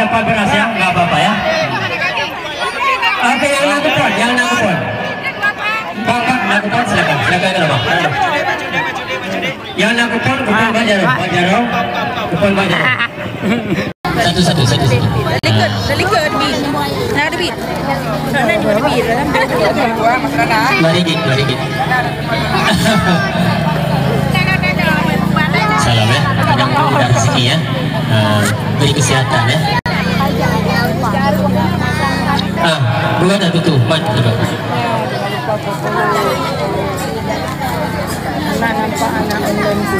dapat beras ya, nggak apa-apa ya. Oke, yang nak kupon, Bang, nak kupon silakan kalau bang. Yang nak kupon Bajaro, kupon Bajaro. Satu. Really good beat. Nak ada beat. Nak ada beat. Mari git. Salam ya, panjang umur dan rezeki ya. Beri kesehatan ya. Dua dah tutup, mantap. Nampak anak online tu.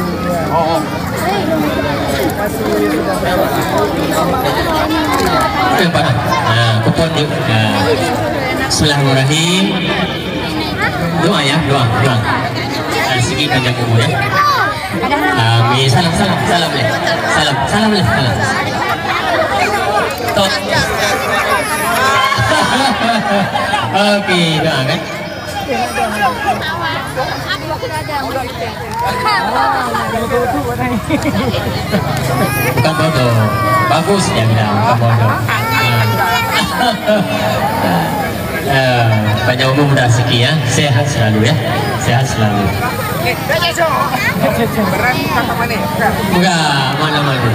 Kupon yuk. Bismillahirrahmanirrahim. Doa ya, doa. Rezeki panjang umur ya. Amin. Salam. Top. Oke, doa kan. Bukan bodoh, bagus dia bilang, bukan bodoh. Banyak umur dan rezeki ya, sehat selalu ya, sehat selalu. Enggak, mana-mana.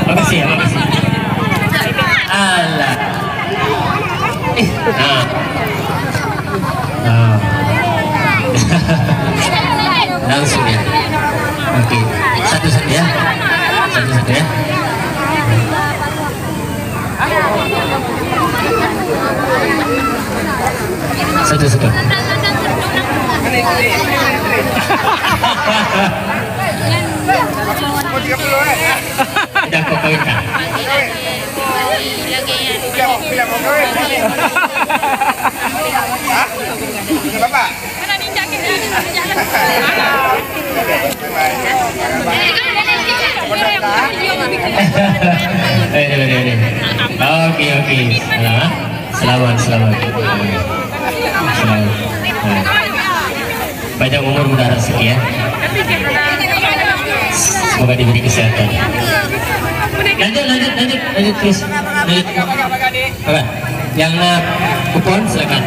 Makasih. Alah. Langsung ya. Oke. Satu ya. Satu. Dah kau kawin kan? Bapak. Oke. Selamat. Banyak umur muda rezeki ya. Semoga diberi kesehatan. Lanjut please. Oke. Yang kupon silakan.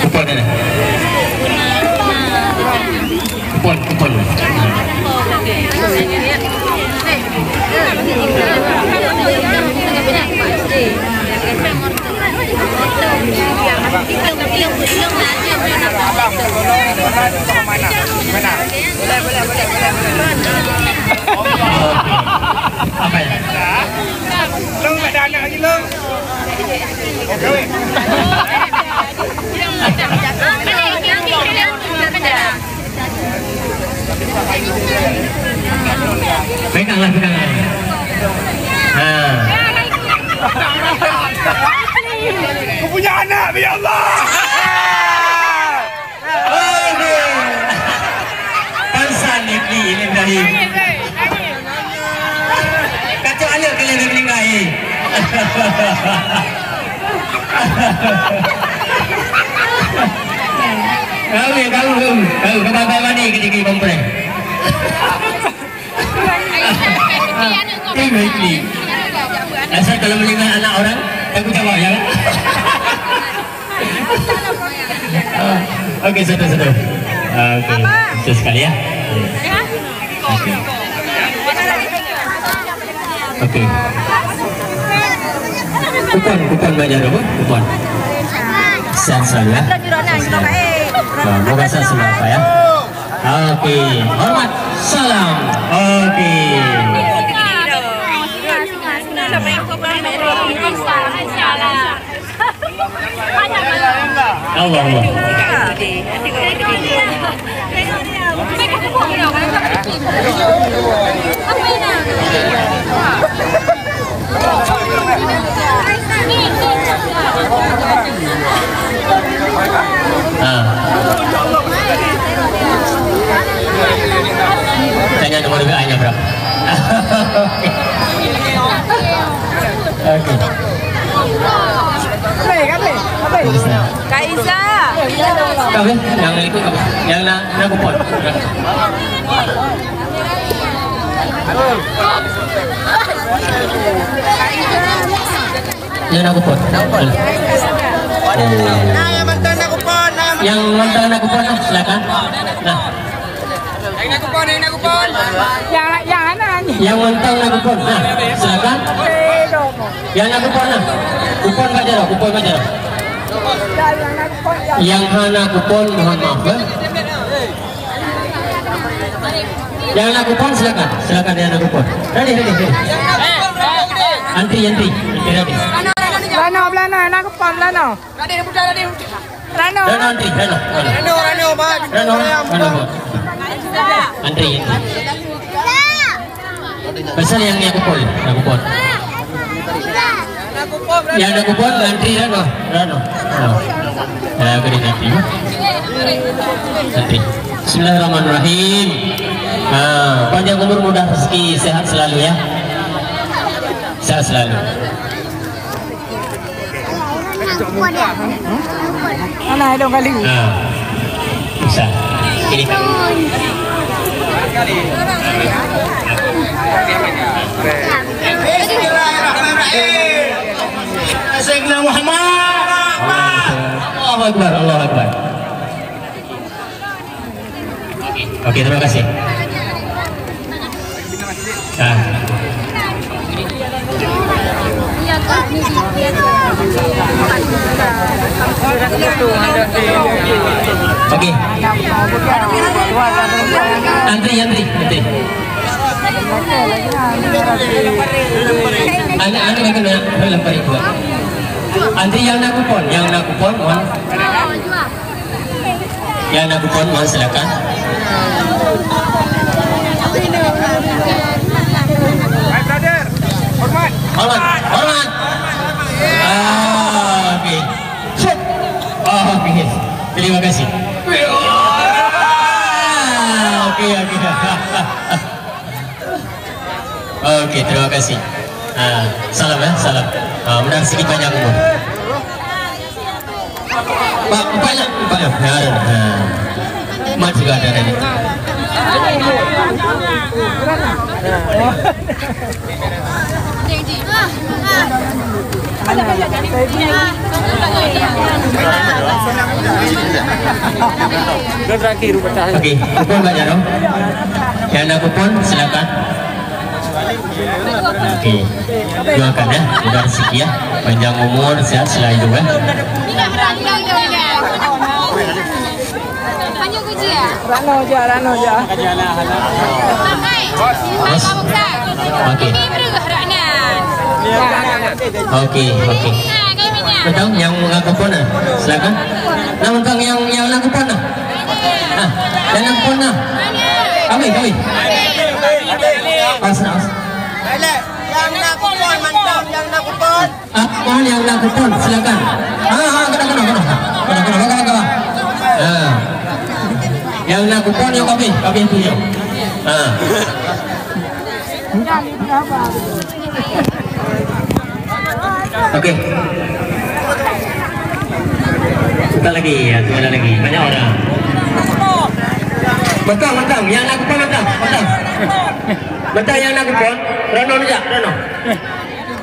Kupon ini. Kupon. Apa ya? Lung ada anak lagi lung. Oke. Peganglah. Aku punya anak, ya Allah. Pansalik ni ini dahil. Kacau alur keliling gahi. Kau kebaba ni ketika komplain. Ini. Asal kalau melihat anak orang, aku jawab ya. Oke, sudah. Oke, itu sekali ya. Oke. Kupon Bajaro, kupon. Sehat selalu ya. Moga sehat selalu apa ya. Oke, hormat, salam. Oke. Allah Allah. Tanya nomor WA-nya berapa? Oke. Kak Iza. Kabe, yang itu kabe, yang na kupon. Yang na kupon. Nah, yang mantan na kupon. Yang mantan na kupon, silakan. Nah. Yang kupon. Yang mantan na kupon, nah, silakan. Yang na kupon, nah. Kupon baca. Yang hana kupon mohon maaf ya. Yang hana kupon silakan yang hana kupon. Ready. Antri. Ready. Lano, nak kupon Lano. Lano. Antri. Besar yang kupon. Yang ada kupon antri Rano. Ya, beri nanti. Bismillahirrahmanirrahim. Panjang umur, mudah rezeki, sehat selalu ya. Sehat selalu. Mana dong kali? Bisa. Ini. Sayyidina Muhammad. Allahu Akbar. Oke, terima kasih. Oke. Antri. Anda kena lempar itu. Antri yang nak kupon, mohon. Yang nak kupon, mohon silakan. Hormat. Oke. Oke. Terima kasih. Oke. Oke, terima kasih. Salam ya, salam. Mudah sedikit banyak umur. Pak, banyak. Mat juga ada ini. Oke, kupon banyak dong. Yang ada kupon silakan. Oke, doakan ya, mudah rezeki ya, panjang umur, sehat selalu ya. Rano aja. Oke. Betul, yang kupon silakan. Nah, untuk yang kupon yang kupon Kami. Pas. Yang nak kupon mantap, yang nak kupon. Mohon yang nak kupon silakan. Kena. Yang nak kupon yang kami punya. Oke. Kita lagi ya, ada lagi banyak orang. Betul, yang nak kupon betul yang nak kupon. Rano.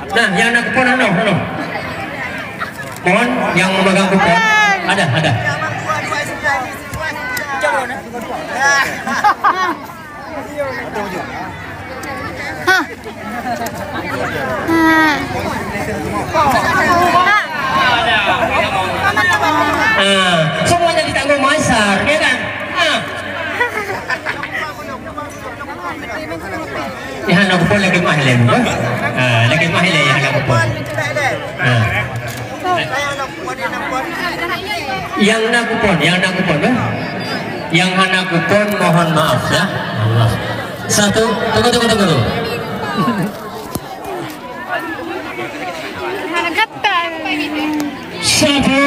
Nah, yang nak kupon Rano. Mohon yang memegang kupon. Ada. Semuanya ditanggung Maisar, ya kan? Yang nakupon lagi mahal ya, lagi mahal ya yang nakupon. Yang nak kupon, yang anak kupon mohon maaf ya. Allah. Satu, tunggu. Satu,